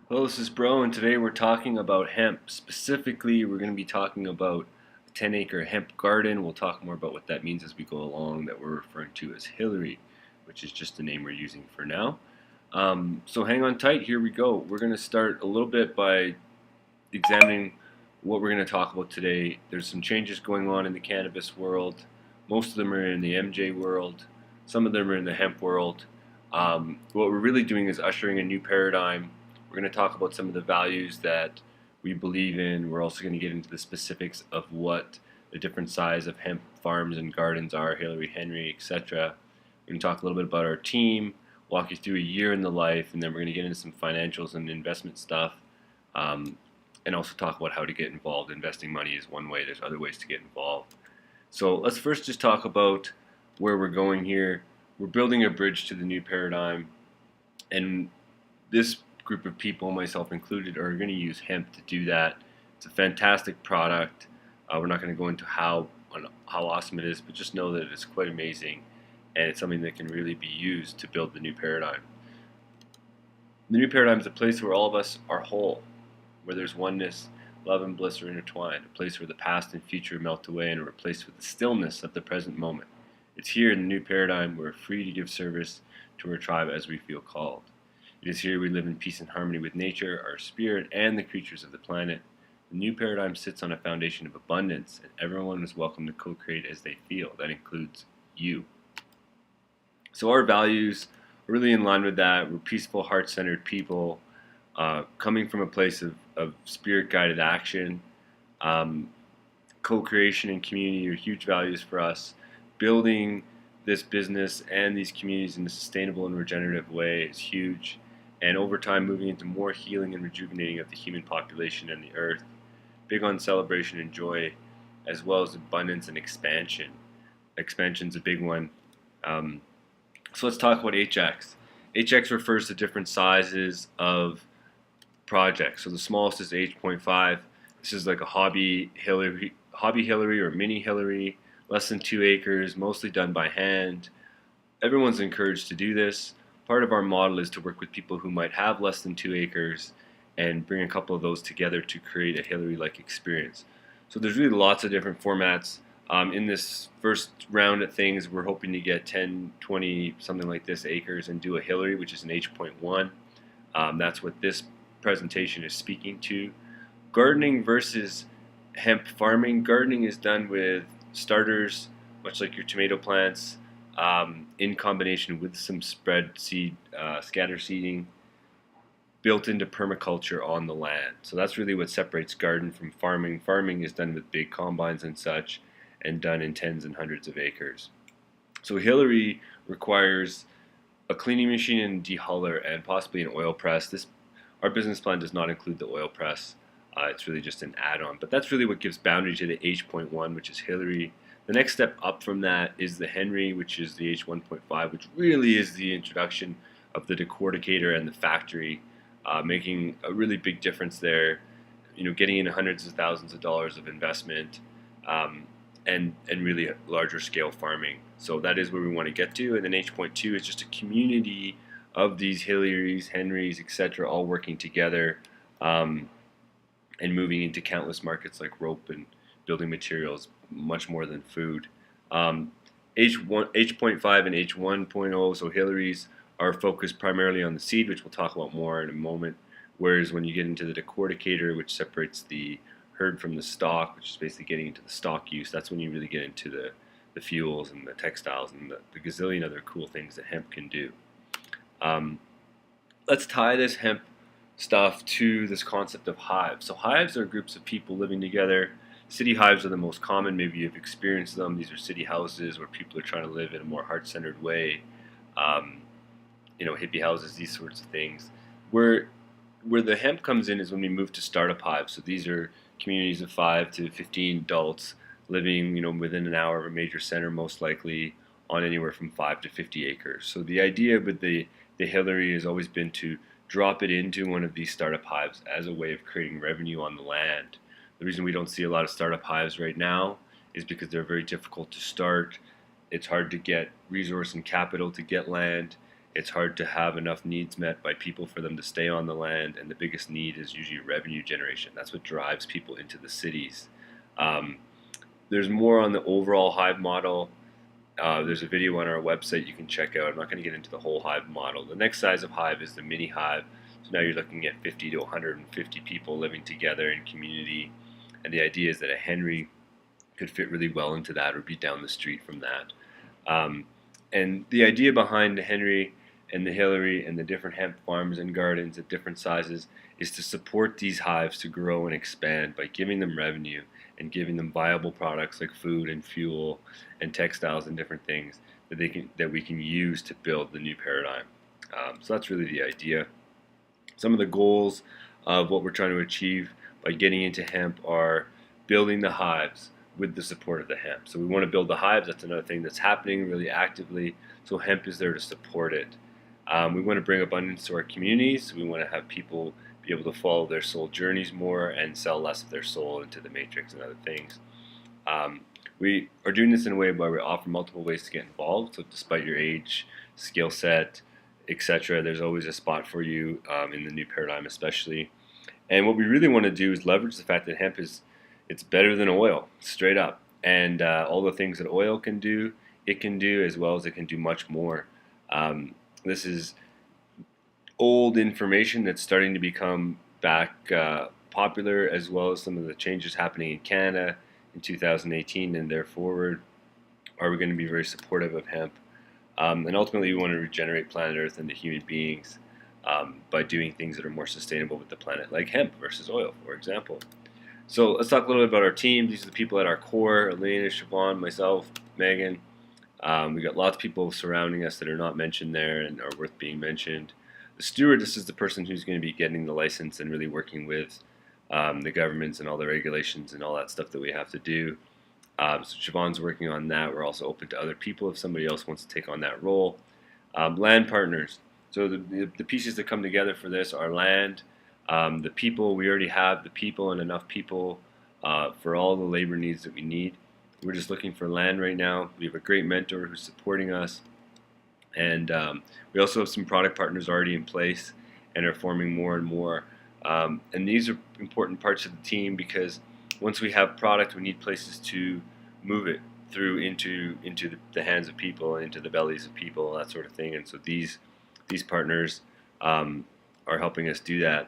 Hello, this is Bro, and today we're talking about hemp. Specifically, we're going to be talking about a 10-acre hemp garden. We'll talk more about what that means as we go along, that we're referring to as Hillary, which is just the name we're using for now. So hang on tight, here we go. We're going to start a little bit by examining what we're going to talk about today. There's some changes going on in the cannabis world. Most of them are in the MJ world. Some of them are in the hemp world. What we're really doing is ushering a new paradigm. We're going to talk about some of the values that we believe in. We're also going to get into the specifics of what the different size of hemp farms and gardens are, Hillary, Henry, etc. We're going to talk a little bit about our team, walk you through a year in the life, and then we're going to get into some financials and investment stuff. And also talk about how to get involved. Investing money is one way. There's other ways to get involved. So let's first just talk about where we're going here. We're building a bridge to the new paradigm, and this group of people, myself included, are going to use hemp to do that. It's a fantastic product. We're not going to go into how awesome it is, but just know that it's quite amazing, and it's something that can really be used to build the new paradigm. The new paradigm is a place where all of us are whole, where there's oneness, love and bliss are intertwined, a place where the past and future melt away and are replaced with the stillness of the present moment. It's here in the new paradigm we're free to give service to our tribe as we feel called. It is here we live in peace and harmony with nature, our spirit, and the creatures of the planet. The new paradigm sits on a foundation of abundance, and everyone is welcome to co-create as they feel. That includes you. So our values are really in line with that. We're peaceful, heart-centered people, coming from a place of spirit-guided action. Co-creation and community are huge values for us. Building this business and these communities in a sustainable and regenerative way is huge. And over time, moving into more healing and rejuvenating of the human population and the earth. Big on celebration and joy, as well as abundance and expansion. Expansion's a big one. So let's talk about HX. HX refers to different sizes of projects. So the smallest is H.5. This is like a hobby Hillary or mini Hillary, less than 2 acres, mostly done by hand. Everyone's encouraged to do this. Part of our model is to work with people who might have less than 2 acres and bring a couple of those together to create a Hillary-like experience. So there's really lots of different formats. In this first round of things, we're hoping to get 10, 20, something like this acres and do a Hillary, which is an H.1. That's what this presentation is speaking to. Gardening versus hemp farming. Gardening is done with starters, much like your tomato plants, in combination with some spread seed, scatter seeding, built into permaculture on the land. So that's really what separates garden from farming. Farming is done with big combines and such, and done in tens and hundreds of acres. So Hillary requires a cleaning machine and dehuller and possibly an oil press. Our business plan does not include the oil press. It's really just an add-on. But that's really what gives boundary to the H.1, which is Hillary. The next step up from that is the Henry, which is the H1.5, which really is the introduction of the decorticator and the factory, making a really big difference there. Getting in hundreds of thousands of dollars of investment, and really larger scale farming. So that is where we want to get to. And then H.2 is just a community of these Hillarys, Henrys, etc., all working together, and moving into countless markets like rope and building materials, much more than food. H.5 and H1.0, so Hillarys, are focused primarily on the seed, which we'll talk about more in a moment, whereas when you get into the decorticator, which separates the herd from the stock, which is basically getting into the stock use, that's when you really get into the fuels and the textiles and the gazillion other cool things that hemp can do. Let's tie this hemp stuff to this concept of hives. So hives are groups of people living together. City hives are the most common. Maybe you've experienced them. These are city houses where people are trying to live in a more heart-centered way. Hippie houses, these sorts of things. Where the hemp comes in is when we move to startup hives. So these are communities of 5 to 15 adults living, within an hour of a major center, most likely on anywhere from 5 to 50 acres. So the idea with the Hillary has always been to drop it into one of these startup hives as a way of creating revenue on the land. The reason we don't see a lot of startup hives right now is because they're very difficult to start. It's hard to get resource and capital to get land, it's hard to have enough needs met by people for them to stay on the land, and the biggest need is usually revenue generation. That's what drives people into the cities. Um, there's more on the overall hive model. There's a video on our website you can check out. I'm not going to get into the whole hive model. The next size of hive is the mini hive. So now you're looking at 50 to 150 people living together in community. And the idea is that a Henry could fit really well into that or be down the street from that. And the idea behind the Henry and the Hillary and the different hemp farms and gardens at different sizes is to support these hives to grow and expand by giving them revenue and giving them viable products like food and fuel and textiles and different things that we can use to build the new paradigm. So that's really the idea. Some of the goals of what we're trying to achieve by getting into hemp are building the hives with the support of the hemp. So we want to build the hives. That's another thing that's happening really actively. So hemp is there to support it. We want to bring abundance to our communities. We want to have people be able to follow their soul journeys more and sell less of their soul into the matrix and other things. We are doing this in a way where we offer multiple ways to get involved. So despite your age, skill set, etc., there's always a spot for you in the new paradigm especially. And what we really want to do is leverage the fact that hemp it's better than oil, straight up. And all the things that oil can do, it can do, as well as it can do much more. This is old information that's starting to become back popular, as well as some of the changes happening in Canada in 2018 and there forward. Are we going to be very supportive of hemp? And ultimately, we want to regenerate planet Earth and the human beings by doing things that are more sustainable with the planet, like hemp versus oil, for example. So let's talk a little bit about our team. These are the people at our core: Elena, Siobhan, myself, Megan. We got lots of people surrounding us that are not mentioned there and are worth being mentioned. The steward, this is the person who's going to be getting the license and really working with the governments and all the regulations and all that stuff that we have to do. So Siobhan's working on that. We're also open to other people if somebody else wants to take on that role. Land partners. So the pieces that come together for this are land, the people. We already have the people and enough people for all the labor needs that we need. We're just looking for land right now. We have a great mentor who's supporting us. And we also have some product partners already in place and are forming more and more. And these are important parts of the team because once we have product, we need places to move it through into the hands of people and into the bellies of people, that sort of thing. And so these partners are helping us do that.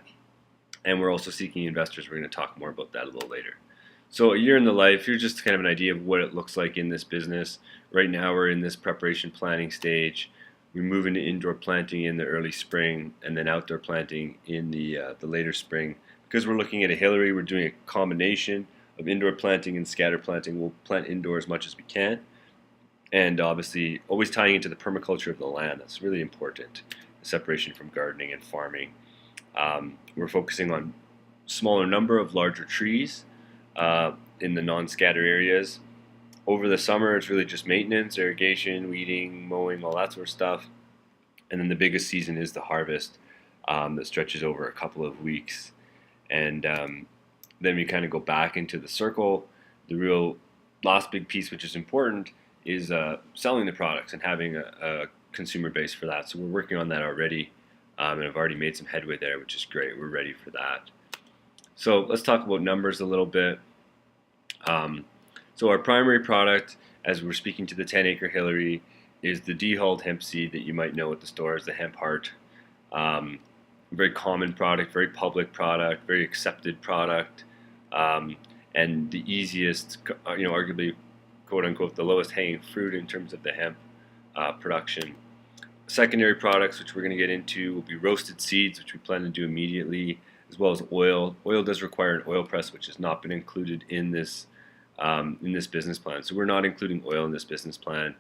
And we're also seeking investors. We're going to talk more about that a little later. So a year in the life, here's just kind of an idea of what it looks like in this business. Right now we're in this preparation planning stage. We move into indoor planting in the early spring and then outdoor planting in the later spring. Because we're looking at a Hillary, we're doing a combination of indoor planting and scatter planting. We'll plant indoor as much as we can. And obviously always tying into the permaculture of the land. That's really important. The separation from gardening and farming. We're focusing on smaller number of larger trees in the non-scatter areas. Over the summer, it's really just maintenance, irrigation, weeding, mowing, all that sort of stuff. And then the biggest season is the harvest that stretches over a couple of weeks. And then we kind of go back into the circle. The real last big piece, which is important, is selling the products and having a consumer base for that. So we're working on that already, and I've already made some headway there, which is great. We're ready for that. So let's talk about numbers a little bit. So our primary product, as we're speaking to the 10-acre Hillary, is the dehulled hemp seed that you might know at the stores, the hemp heart. Very common product, very public product, very accepted product, and the easiest, arguably, quote unquote, the lowest hanging fruit in terms of the hemp production. Secondary products, which we're going to get into, will be roasted seeds, which we plan to do immediately, as well as oil. Oil does require an oil press, which has not been included in this business plan. So we're not including oil in this business plan.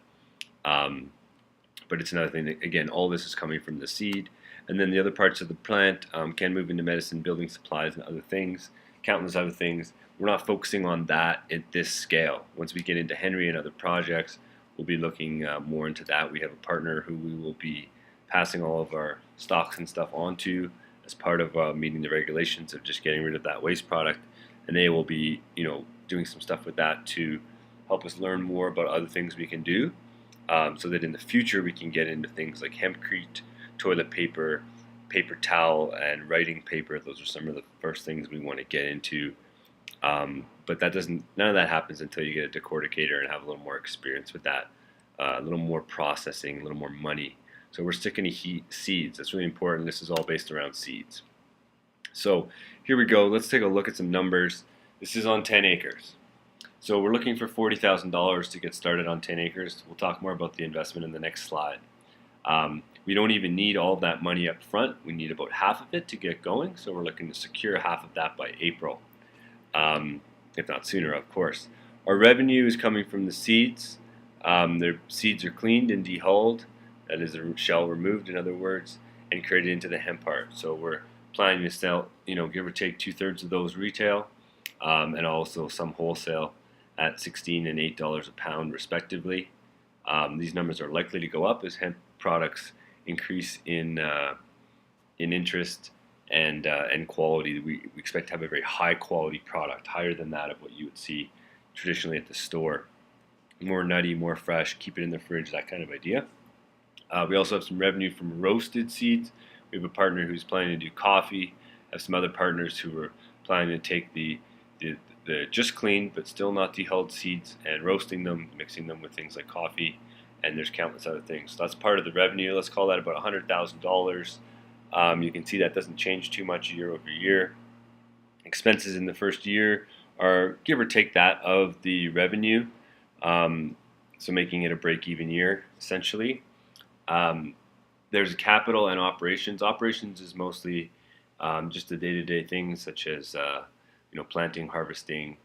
But it's another thing that, again, all this is coming from the seed. And then the other parts of the plant can move into medicine, building supplies, and other things, countless other things. We're not focusing on that at this scale. Once we get into Henry and other projects, we'll be looking more into that. We have a partner who we will be passing all of our stocks and stuff onto as part of meeting the regulations of just getting rid of that waste product. And they will be, doing some stuff with that to help us learn more about other things we can do. so that in the future we can get into things like hempcrete, toilet paper, paper towel, and writing paper. Those are some of the first things we want to get into. But none of that happens until you get a decorticator and have a little more experience with that, a little more processing, a little more money. So we're sticking to seeds. That's really important. This is all based around seeds. So here we go. Let's take a look at some numbers. This is on 10 acres. So we're looking for $40,000 to get started on 10 acres. We'll talk more about the investment in the next slide. We don't even need all of that money up front. We need about half of it to get going. So we're looking to secure half of that by April, if not sooner, of course. Our revenue is coming from the seeds. Their seeds are cleaned and dehulled. That is, the shell removed, in other words, and created into the hemp heart. So we're planning to sell, give or take 2/3 of those retail, and also some wholesale at $16 and $8 a pound, respectively. These numbers are likely to go up as hemp products increase in interest and quality. We expect to have a very high quality product, higher than that of what you would see traditionally at the store. More nutty, more fresh, keep it in the fridge, that kind of idea. We also have some revenue from roasted seeds. We have a partner who's planning to do coffee. Have some other partners who are planning to take the just cleaned but still not dehulled seeds and roasting them, mixing them with things like coffee, and there's countless other things. So that's part of the revenue. Let's call that about $100,000. You can see that doesn't change too much year over year. Expenses in the first year are give or take that of the revenue, so making it a break-even year essentially. There's capital and operations. Operations is mostly just the day-to-day things such as planting, harvesting,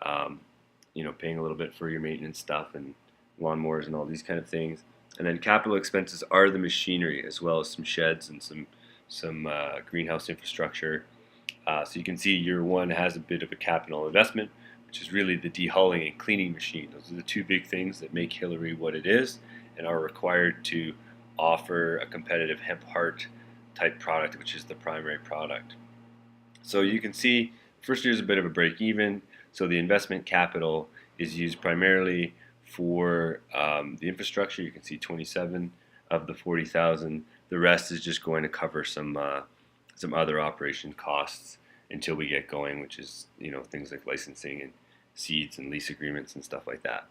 paying a little bit for your maintenance stuff and lawnmowers and all these kind of things. And then capital expenses are the machinery, as well as some sheds and some greenhouse infrastructure. So you can see year one has a bit of a capital investment, which is really the dehulling and cleaning machine. Those are the two big things that make Hillary what it is and are required to offer a competitive hemp heart type product, which is the primary product. So you can see first year is a bit of a break even. So the investment capital is used primarily for the infrastructure. You can see 27 of the 40,000. The rest is just going to cover some other operation costs until we get going, which is things like licensing and seeds and lease agreements and stuff like that.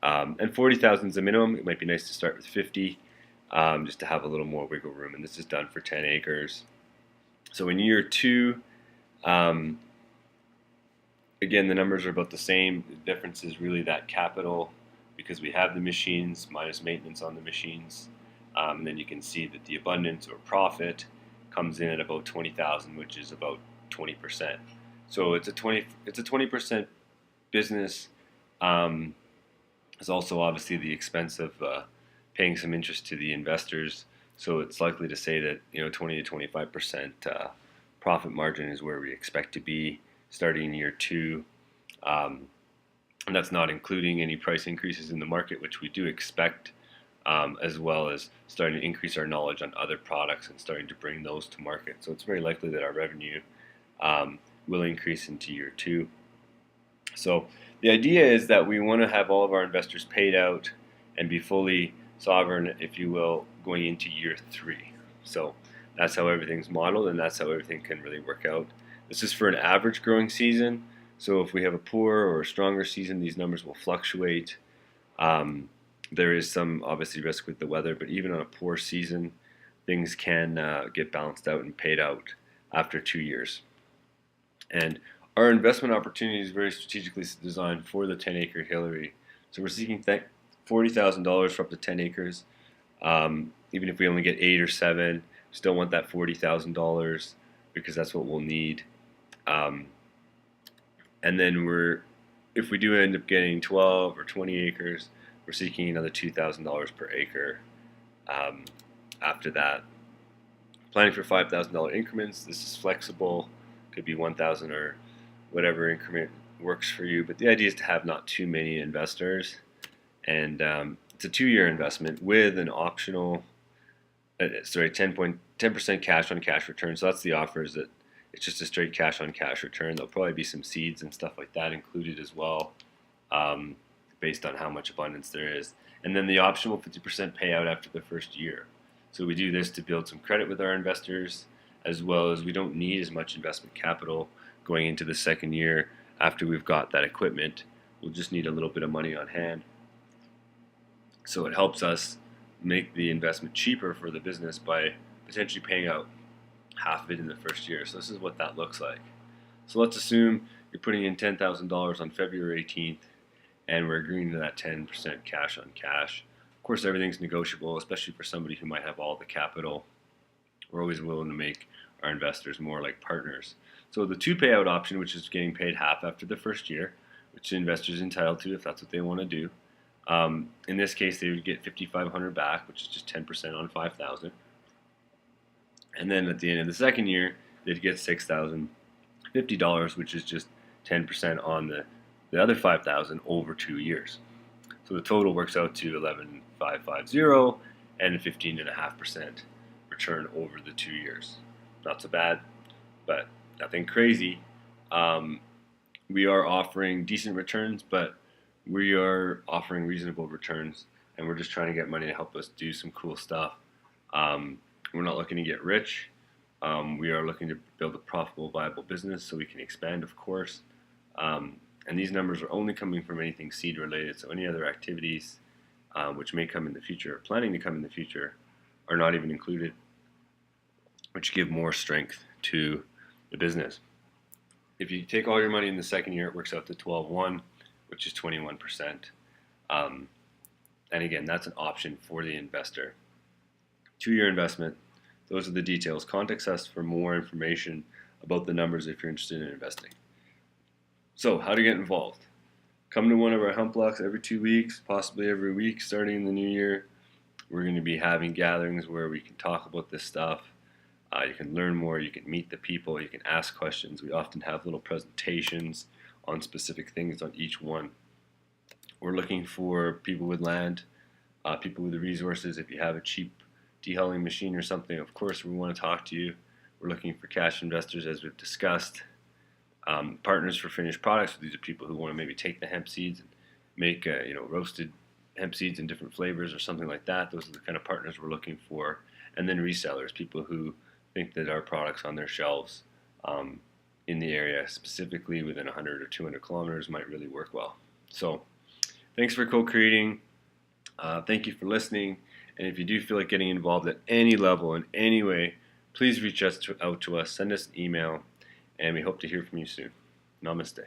And 40,000 is the minimum. It might be nice to start with 50, just to have a little more wiggle room. And this is done for 10 acres. So in year two, again, the numbers are about the same. The difference is really that capital, because we have the machines minus maintenance on the machines. And then you can see that the abundance or profit comes in at about 20,000, which is about 20%. So it's a 20% business. There's also obviously the expense of paying some interest to the investors. So it's likely to say that 20 to 25% profit margin is where we expect to be starting in year two. And that's not including any price increases in the market, which we do expect, as well as starting to increase our knowledge on other products and starting to bring those to market. So it's very likely that our revenue will increase into year two. So the idea is that we want to have all of our investors paid out and be fully sovereign, if you will, going into year three. So that's how everything's modeled, and that's how everything can really work out. This is for an average growing season. So if we have a poor or a stronger season, these numbers will fluctuate. There is some obviously risk with the weather, but even on a poor season, things can get balanced out and paid out after 2 years. And our investment opportunity is very strategically designed for the 10-acre Hillary. So we're seeking $40,000 for up to 10 acres. Even if we only get 8 or 7, we still want that $40,000 because that's what we'll need. And then if we do end up getting 12 or 20 acres, we're seeking another $2,000 per acre after that. Planning for $5,000 increments. This is flexible. Could be 1,000 or whatever increment works for you. But the idea is to have not too many investors. And it's a 2-year investment with an optional, 10% cash on cash return. So that's the offer, is that it's just a straight cash on cash return. There'll probably be some seeds and stuff like that included as well, based on how much abundance there is. And then the optional 50% payout after the first year. So we do this to build some credit with our investors, as well as we don't need as much investment capital going into the second year after we've got that equipment. We'll just need a little bit of money on hand. So it helps us make the investment cheaper for the business by potentially paying out half of it in the first year. So this is what that looks like. So let's assume you're putting in $10,000 on February 18th, and we're agreeing to that 10% cash on cash. Of course, everything's negotiable, especially for somebody who might have all the capital. We're always willing to make our investors more like partners. So the 2 payout option, which is getting paid half after the first year, which the investor's entitled to if that's what they want to do. In this case, they would get $5,500 back, which is just 10% on $5,000. And then at the end of the second year, they'd get $6,050, which is just 10% on the other $5,000 over 2 years. So the total works out to $11,550 and 15.5% return over the 2 years. Not so bad, but nothing crazy. We are offering decent returns, but we are offering reasonable returns, and we're just trying to get money to help us do some cool stuff. We're not looking to get rich. We are looking to build a profitable, viable business so we can expand, of course. And these numbers are only coming from anything seed related, so any other activities which may come in the future, planning to come in the future, are not even included, which give more strength to the business. If you take all your money in the second year, it works out to 12.1, which is 21%. And again, that's an option for the investor. 2-year investment. Those are the details. Contact us for more information about the numbers if you're interested in investing. So, how to get involved? Come to one of our hemp blocks every 2 weeks, possibly every week starting in the new year. We're going to be having gatherings where we can talk about this stuff. You can learn more, you can meet the people, you can ask questions. We often have little presentations on specific things on each one. We're looking for people with land, people with the resources. If you have a cheap dehulling machine or something, of course we want to talk to you. We're looking for cash investors, as we've discussed. Partners for finished products. So these are people who want to maybe take the hemp seeds and make roasted hemp seeds in different flavors or something like that. Those are the kind of partners we're looking for. And then resellers, people who think that our products on their shelves in the area, specifically within 100 or 200 kilometers, might really work well. So thanks for co-creating. Thank you for listening. And if you do feel like getting involved at any level in any way, please reach out to us, send us an email, and we hope to hear from you soon. Namaste.